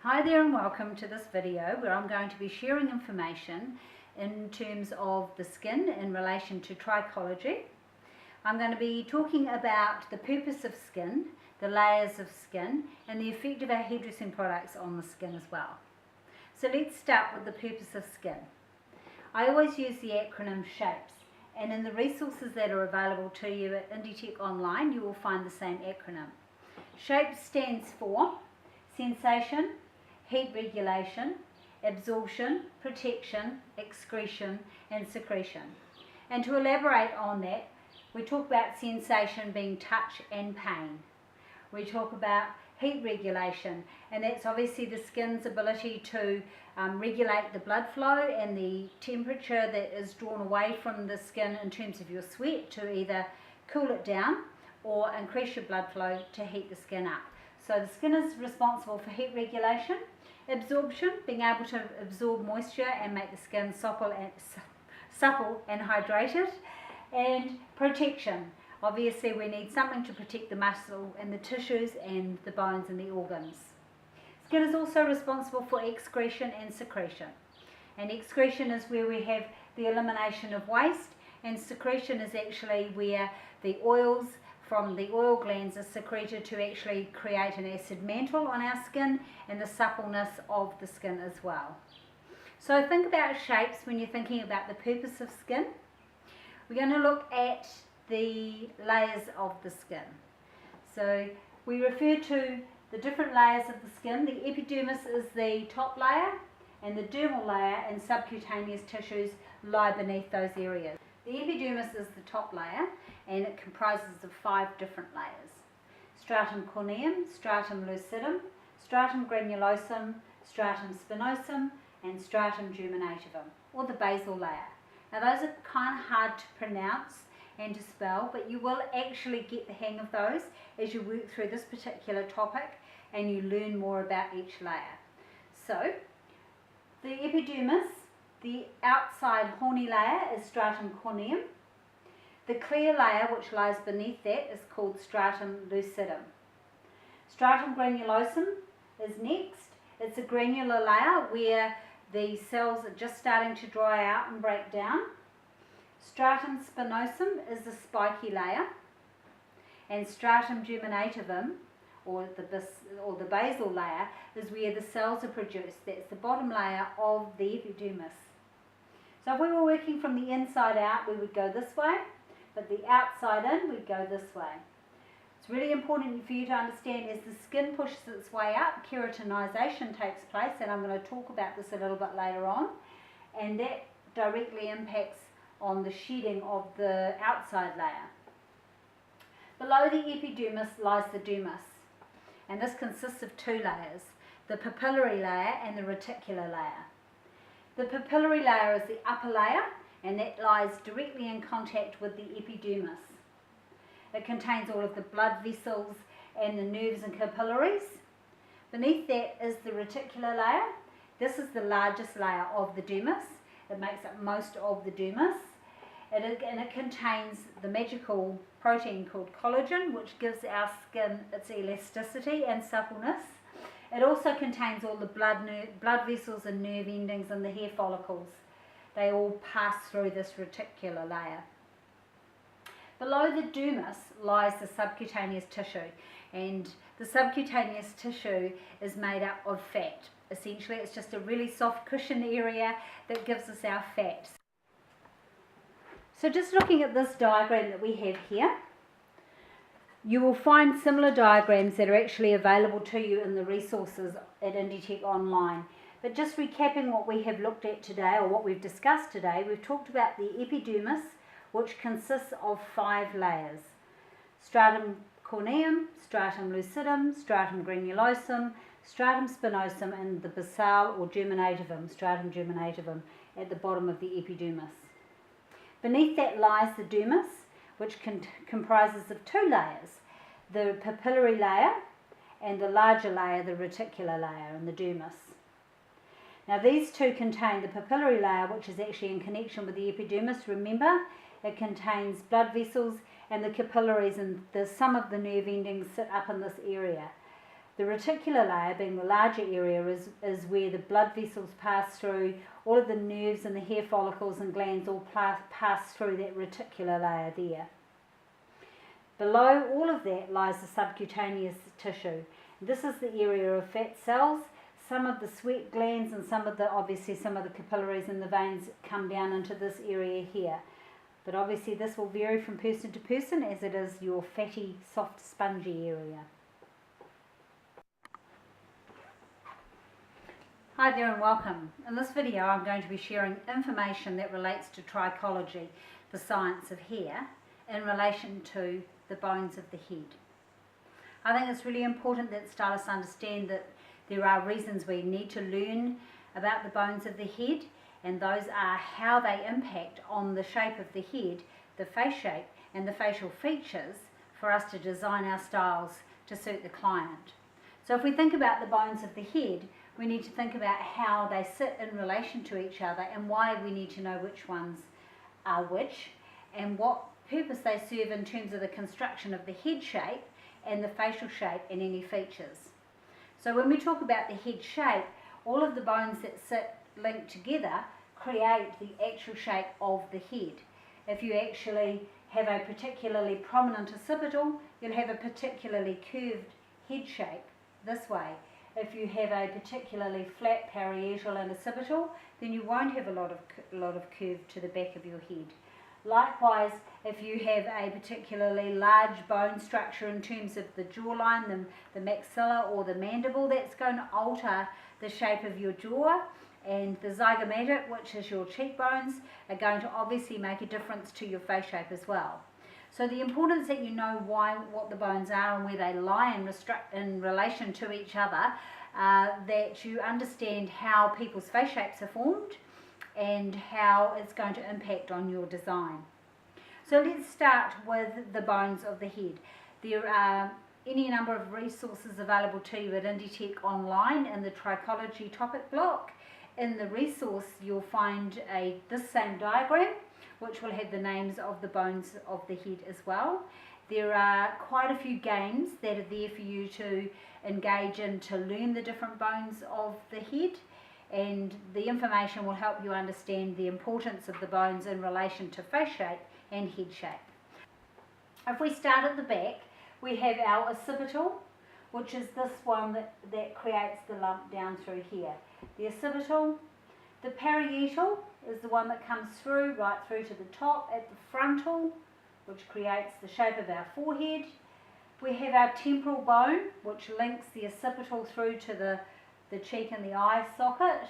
Hi there and welcome to this video where I'm going to be sharing information in terms of the skin in relation to trichology. I'm going to be talking about the purpose of skin, the layers of skin and the effect of our hairdressing products on the skin as well. So let's start with the purpose of skin. I always use the acronym SHAPES, and in the resources that are available to you at Inditech Online you will find the same acronym. SHAPES stands for sensation, heat regulation, absorption, protection, excretion and secretion. And to elaborate on that, we talk about sensation being touch and pain. We talk about heat regulation, and that's obviously the skin's ability to regulate the blood flow and the temperature that is drawn away from the skin in terms of your sweat to either cool it down or increase your blood flow to heat the skin up. So the skin is responsible for heat regulation, absorption, being able to absorb moisture and make the skin supple and hydrated, and protection. Obviously we need something to protect the muscle and the tissues and the bones and the organs. Skin is also responsible for excretion and secretion. And excretion is where we have the elimination of waste, and secretion is actually where the oils from the oil glands are secreted to actually create an acid mantle on our skin and the suppleness of the skin as well. So think about shapes when you're thinking about the purpose of skin. We're going to look at the layers of the skin. So we refer to the different layers of the skin. The epidermis is the top layer, and the dermal layer and subcutaneous tissues lie beneath those areas. The epidermis is the top layer, and it comprises of 5 different layers: stratum corneum, stratum lucidum, stratum granulosum, stratum spinosum and stratum germinativum, or the basal layer. Now those are kind of hard to pronounce and to spell, but you will actually get the hang of those as you work through this particular topic and you learn more about each layer. So the epidermis, the outside horny layer, is stratum corneum. The clear layer which lies beneath that is called stratum lucidum. Stratum granulosum is next. It's a granular layer where the cells are just starting to dry out and break down. Stratum spinosum is the spiky layer, and stratum germinativum, or the basal layer, is where the cells are produced. That's the bottom layer of the epidermis. So if we were working from the inside out, we would go this way, but the outside in, we'd go this way. It's really important for you to understand as the skin pushes its way up, keratinization takes place, and I'm going to talk about this a little bit later on, and that directly impacts on the shedding of the outside layer. Below the epidermis lies the dermis, and this consists of 2 layers, the papillary layer and the reticular layer. The papillary layer is the upper layer, and that lies directly in contact with the epidermis. It contains all of the blood vessels and the nerves and capillaries. Beneath that is the reticular layer. This is the largest layer of the dermis. It makes up most of the dermis. And it contains the magical protein called collagen, which gives our skin its elasticity and suppleness. It also contains all the blood vessels and nerve endings and the hair follicles. They all pass through this reticular layer. Below the dermis lies the subcutaneous tissue, and the subcutaneous tissue is made up of fat. Essentially it's just a really soft cushion area that gives us our fat. So just looking at this diagram that we have here, you will find similar diagrams that are actually available to you in the resources at Inditech Online. But just recapping what we have looked at today, or what we've discussed today, we've talked about the epidermis, which consists of 5 layers: stratum corneum, stratum lucidum, stratum granulosum, stratum spinosum and the basal or germinativum, stratum germinativum, at the bottom of the epidermis. Beneath that lies the dermis, which comprises of 2 layers, the papillary layer and the larger layer, the reticular layer, and the dermis. Now these 2 contain the papillary layer, which is actually in connection with the epidermis. Remember, it contains blood vessels and the capillaries, and some of the nerve endings sit up in this area. The reticular layer, being the larger area, is where the blood vessels pass through, all of the nerves and the hair follicles and glands all pass through that reticular layer there. Below all of that lies the subcutaneous tissue. This is the area of fat cells. Some of the sweat glands and obviously some of the capillaries and the veins come down into this area here. But obviously this will vary from person to person, as it is your fatty, soft, spongy area. Hi there and welcome. In this video I'm going to be sharing information that relates to trichology, the science of hair, in relation to the bones of the head. I think it's really important that stylists understand that there are reasons we need to learn about the bones of the head, and those are how they impact on the shape of the head, the face shape and the facial features for us to design our styles to suit the client. So if we think about the bones of the head, we need to think about how they sit in relation to each other and why we need to know which ones are which and what purpose they serve in terms of the construction of the head shape and the facial shape and any features. So when we talk about the head shape, all of the bones that sit linked together create the actual shape of the head. If you actually have a particularly prominent occipital, you'll have a particularly curved head shape this way. If you have a particularly flat parietal and occipital, then you won't have a lot of curve to the back of your head. Likewise, if you have a particularly large bone structure in terms of the jawline, the maxilla or the mandible, that's going to alter the shape of your jaw, and the zygomatic, which is your cheekbones, are going to obviously make a difference to your face shape as well. So the importance that you know what the bones are and where they lie in relation to each other, that you understand how people's face shapes are formed and how it's going to impact on your design. So let's start with the bones of the head. There are any number of resources available to you at Inditech online in the Trichology topic block. In the resource you'll find this same diagram, which will have the names of the bones of the head as well. There are quite a few games that are there for you to engage in to learn the different bones of the head, and the information will help you understand the importance of the bones in relation to face shape and head shape. If we start at the back, we have our occipital, which is this one that creates the lump down through here. The occipital. The parietal is the one that comes through, right through to the top at the frontal, which creates the shape of our forehead. We have our temporal bone, which links the occipital through to the cheek and the eye socket.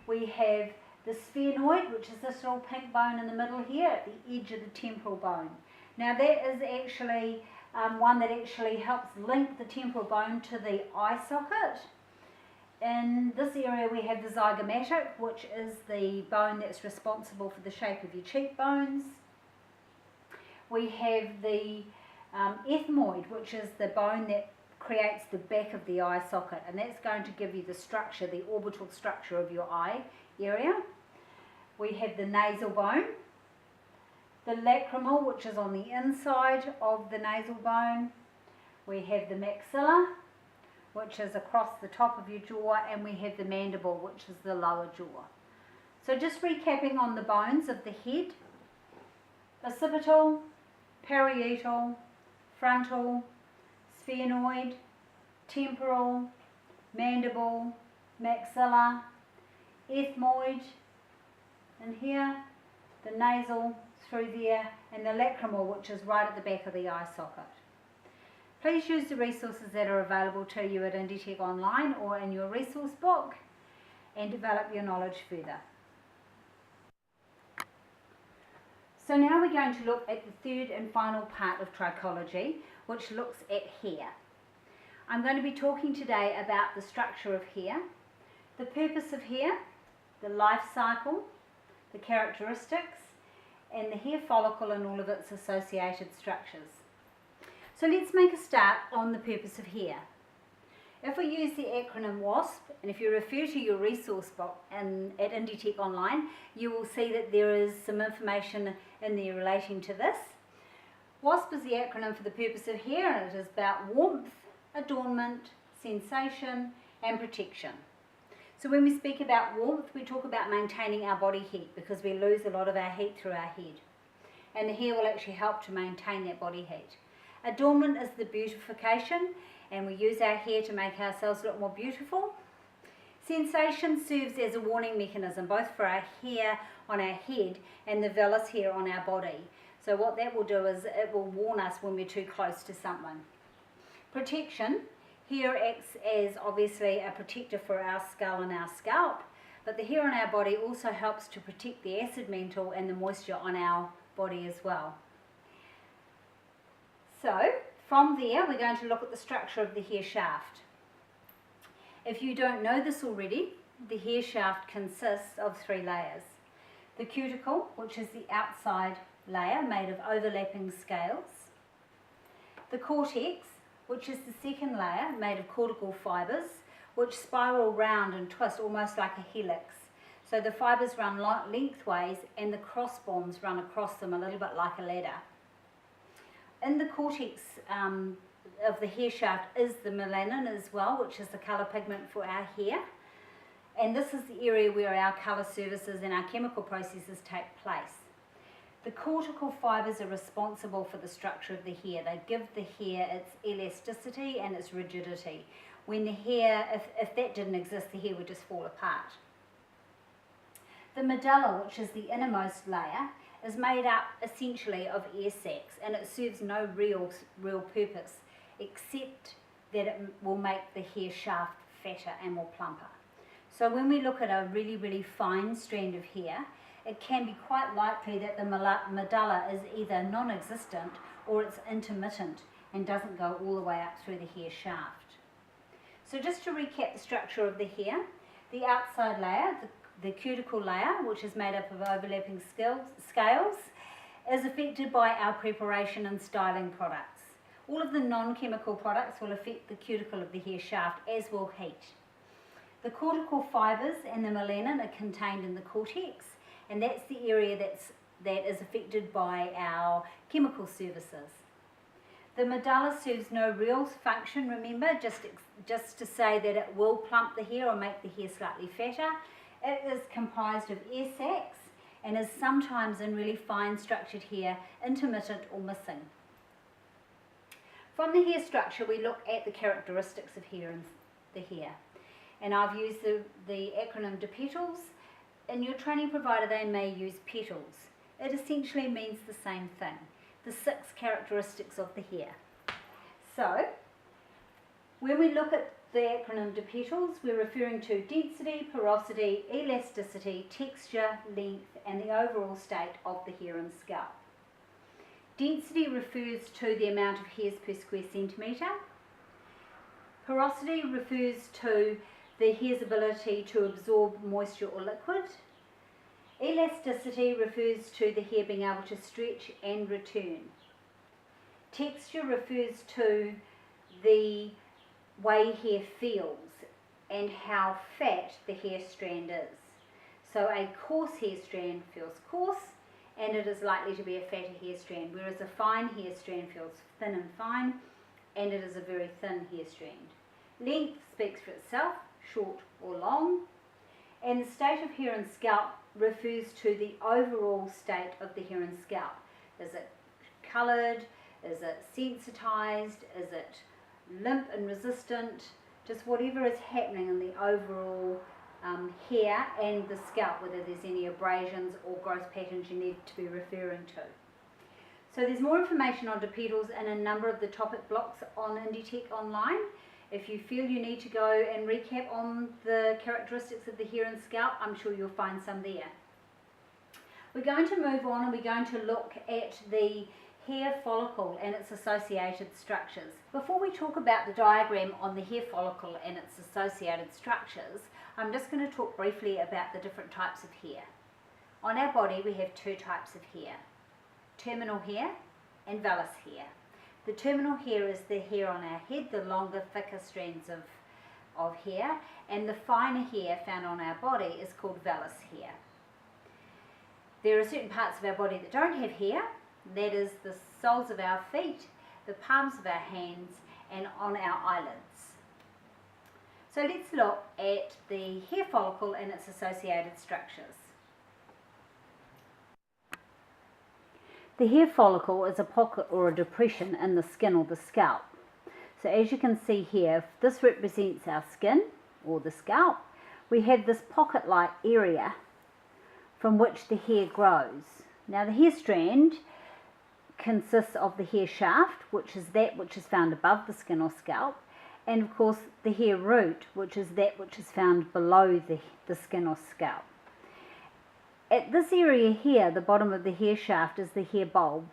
We have the sphenoid, which is this little pink bone in the middle here at the edge of the temporal bone. Now that is actually one that actually helps link the temporal bone to the eye socket. In this area we have the zygomatic, which is the bone that's responsible for the shape of your cheekbones. We have the ethmoid, which is the bone that creates the back of the eye socket, and that's going to give you the structure, the orbital structure of your eye area. We have the nasal bone, the lacrimal, which is on the inside of the nasal bone. We have the maxilla, which is across the top of your jaw, and we have the mandible, which is the lower jaw. So just recapping on the bones of the head: occipital, parietal, frontal, sphenoid, temporal, mandible, maxilla, ethmoid in here, the nasal through there, and the lacrimal, which is right at the back of the eye socket. Please use the resources that are available to you at Inditech online or in your resource book and develop your knowledge further. So now we're going to look at the third and final part of trichology, which looks at hair. I'm going to be talking today about the structure of hair, the purpose of hair, the life cycle, the characteristics, and the hair follicle and all of its associated structures. So let's make a start on the purpose of hair. If we use the acronym WASP, and if you refer to your resource book at Inditech Online, you will see that there is some information in there relating to this. WASP is the acronym for the purpose of hair, and it is about warmth, adornment, sensation, and protection. So when we speak about warmth, we talk about maintaining our body heat because we lose a lot of our heat through our head. And the hair will actually help to maintain that body heat. Adornment is the beautification, and we use our hair to make ourselves look more beautiful. Sensation serves as a warning mechanism, both for our hair on our head and the vellus hair on our body. So what that will do is it will warn us when we're too close to someone. Protection, hair acts as obviously a protector for our skull and our scalp, but the hair on our body also helps to protect the acid mantle and the moisture on our body as well. So from there we're going to look at the structure of the hair shaft. If you don't know this already, the hair shaft consists of 3 layers. The cuticle, which is the outside layer made of overlapping scales. The cortex, which is the second layer made of cortical fibres, which spiral round and twist almost like a helix. So the fibres run lengthways and the cross bonds run across them a little bit like a ladder. In the cortex of the hair shaft is the melanin as well, which is the colour pigment for our hair. And this is the area where our colour services and our chemical processes take place. The cortical fibres are responsible for the structure of the hair. They give the hair its elasticity and its rigidity. When the hair, if that didn't exist, the hair would just fall apart. The medulla, which is the innermost layer, is made up essentially of air sacs, and it serves no real purpose except that it will make the hair shaft fatter and more plumper. So when we look at a really fine strand of hair, it can be quite likely that the medulla is either non-existent or it's intermittent and doesn't go all the way up through the hair shaft. So just to recap the structure of the hair, the outside layer, the cuticle layer, which is made up of overlapping scales, is affected by our preparation and styling products. All of the non-chemical products will affect the cuticle of the hair shaft, as will heat. The cortical fibres and the melanin are contained in the cortex, and that's the area that is affected by our chemical services. The medulla serves no real function, remember, just to say that it will plump the hair or make the hair slightly fatter. It is comprised of air sacs and is sometimes in really fine structured hair, intermittent or missing. From the hair structure we look at the characteristics of hair and the hair. And I've used the acronym DePetals. In your training provider they may use petals. It essentially means the same thing, the 6 characteristics of the hair. So when we look at the acronym DePetals, we're referring to density, porosity, elasticity, texture, length, and the overall state of the hair and scalp. Density refers to the amount of hairs per square centimetre. Porosity refers to the hair's ability to absorb moisture or liquid. Elasticity refers to the hair being able to stretch and return. Texture refers to the way hair feels and how fat the hair strand is. So a coarse hair strand feels coarse and it is likely to be a fatter hair strand, whereas a fine hair strand feels thin and fine and it is a very thin hair strand. Length speaks for itself, short or long, and the state of hair and scalp refers to the overall state of the hair and scalp. Is it coloured? Is it sensitized? Is it limp and resistant? Just whatever is happening in the overall hair and the scalp, whether there's any abrasions or growth patterns you need to be referring to. So there's more information on DePetals in a number of the topic blocks on Inditech Online. If you feel you need to go and recap on the characteristics of the hair and scalp, I'm sure you'll find some there. We're going to move on and we're going to look at the hair follicle and its associated structures. Before we talk about the diagram on the hair follicle and its associated structures, I'm just going to talk briefly about the different types of hair. On our body we have 2 types of hair, terminal hair and vellus hair. The terminal hair is the hair on our head, the longer, thicker strands of hair, and the finer hair found on our body is called vellus hair. There are certain parts of our body that don't have hair, that is the soles of our feet, the palms of our hands, and on our eyelids. So let's look at the hair follicle and its associated structures. The hair follicle is a pocket or a depression in the skin or the scalp. So as you can see here, this represents our skin or the scalp. We have this pocket-like area from which the hair grows. Now the hair strand consists of the hair shaft, which is that which is found above the skin or scalp, and of course the hair root, which is that which is found below the skin or scalp. At this area here, the bottom of the hair shaft is the hair bulb.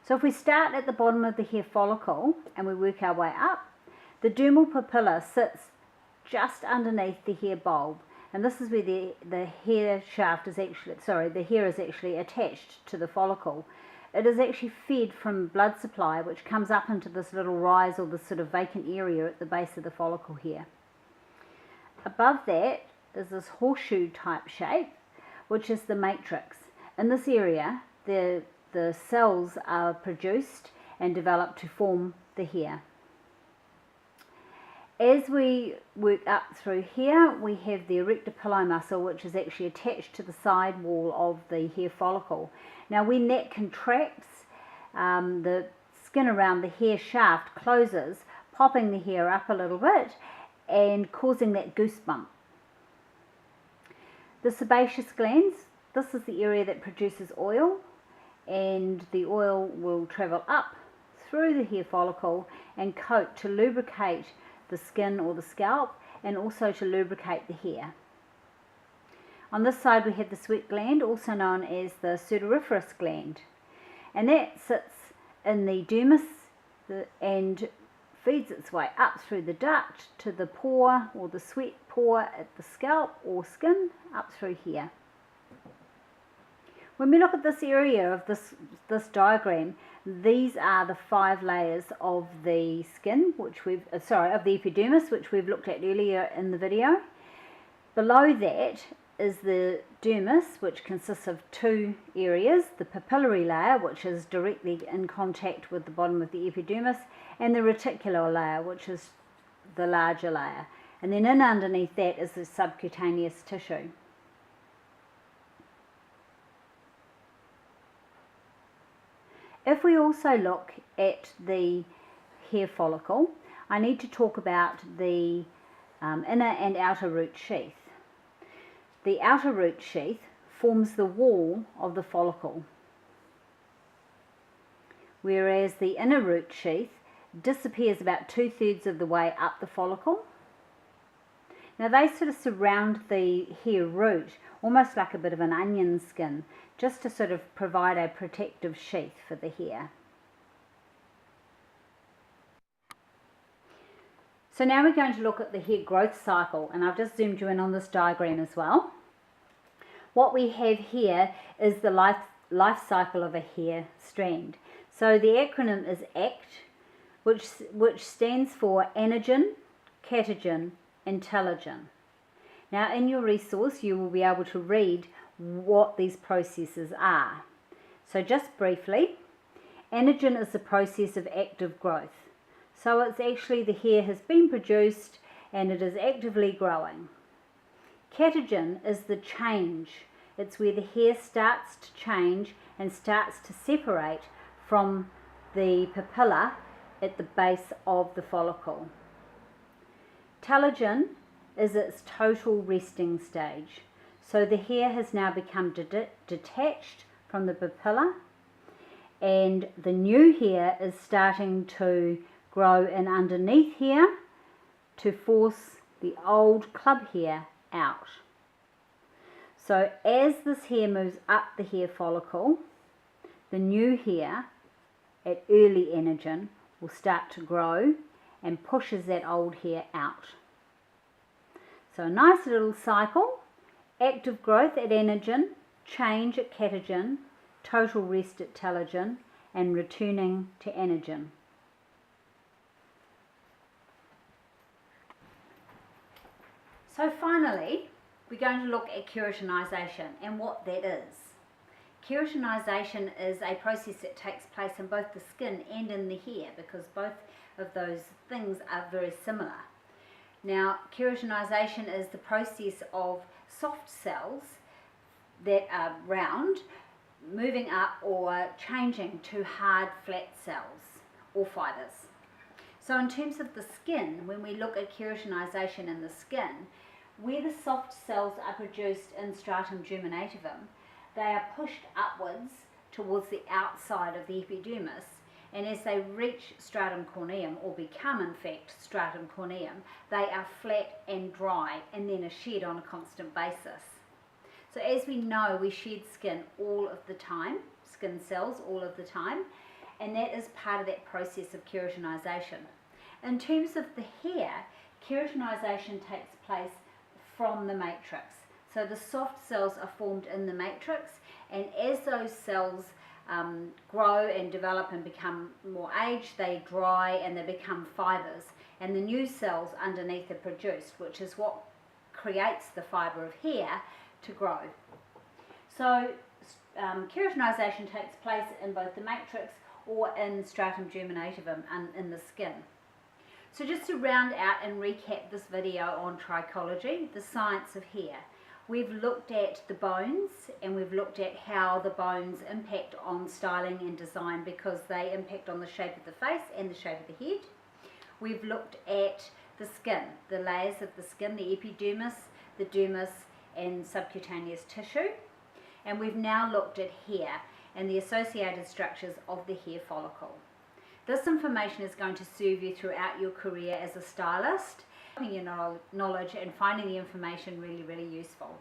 So if we start at the bottom of the hair follicle and we work our way up, the dermal papilla sits just underneath the hair bulb, and this is where the hair shaft is actually, the hair is actually attached to the follicle. It is actually fed from blood supply which comes up into this little rise or this sort of vacant area at the base of the follicle here. Above that is this horseshoe type shape, which is the matrix. In this area, the cells are produced and develop to form the hair. As we work up through here, we have the erector pillow muscle, which is actually attached to the side wall of the hair follicle. Now when that contracts, the skin around the hair shaft closes, popping the hair up a little bit and causing that goosebump. The sebaceous glands, this is the area that produces oil, and the oil will travel up through the hair follicle and coat to lubricate the skin or the scalp, and also to lubricate the hair. On this side we have the sweat gland, also known as the sudoriferous gland, and that sits in the dermis and feeds its way up through the duct to the pore or the sweat pore at the scalp or skin up through here. When we look at this area of this diagram, these are the 5 layers of the skin, which of the epidermis, which we've looked at earlier in the video. Below that is the dermis, which consists of 2 areas, the papillary layer, which is directly in contact with the bottom of the epidermis, and the reticular layer, which is the larger layer. And then in underneath that is the subcutaneous tissue. If we also look at the hair follicle, I need to talk about the inner and outer root sheath. The outer root sheath forms the wall of the follicle, whereas the inner root sheath disappears about 2/3 of the way up the follicle. Now they sort of surround the hair root almost like a bit of an onion skin, just to sort of provide a protective sheath for the hair. So now we're going to look at the hair growth cycle, and I've just zoomed you in on this diagram as well. What we have here is the life cycle of a hair strand. So the acronym is ACT, which stands for anagen, catagen, and telogen. Now in your resource you will be able to read what these processes are. So just briefly, anagen is the process of active growth. So it's actually the hair has been produced and it is actively growing. Catagen is the change. It's where the hair starts to change and starts to separate from the papilla at the base of the follicle. Telogen is its total resting stage. So the hair has now become detached from the papilla, and the new hair is starting to grow in underneath here to force the old club hair out. So as this hair moves up the hair follicle, the new hair at early anagen will start to grow and pushes that old hair out. So a nice little cycle: active growth at anagen, change at catagen, total rest at telogen, and returning to anagen. So finally, we're going to look at keratinization and what that is. Keratinization is a process that takes place in both the skin and in the hair, because both of those things are very similar. Now, keratinization is the process of soft cells that are round moving up or changing to hard flat cells or fibers. So in terms of the skin, when we look at keratinization in the skin, where the soft cells are produced in stratum germinativum, they are pushed upwards towards the outside of the epidermis, and as they reach stratum corneum, or become in fact stratum corneum, they are flat and dry and then are shed on a constant basis. So as we know, we shed skin all of the time, skin cells all of the time, and that is part of that process of keratinization. In terms of the hair, keratinization takes place from the matrix. So the soft cells are formed in the matrix, and as those cells grow and develop and become more aged, they dry and they become fibers, and the new cells underneath are produced, which is what creates the fiber of hair to grow. So keratinization takes place in both the matrix or in stratum germinativum and in the skin. So just to round out and recap this video on trichology, the science of hair, we've looked at the bones, and we've looked at how the bones impact on styling and design, because they impact on the shape of the face and the shape of the head. We've looked at the skin, the layers of the skin, the epidermis, the dermis and subcutaneous tissue. And we've now looked at hair and the associated structures of the hair follicle. This information is going to serve you throughout your career as a stylist, your knowledge and finding the information really, really useful.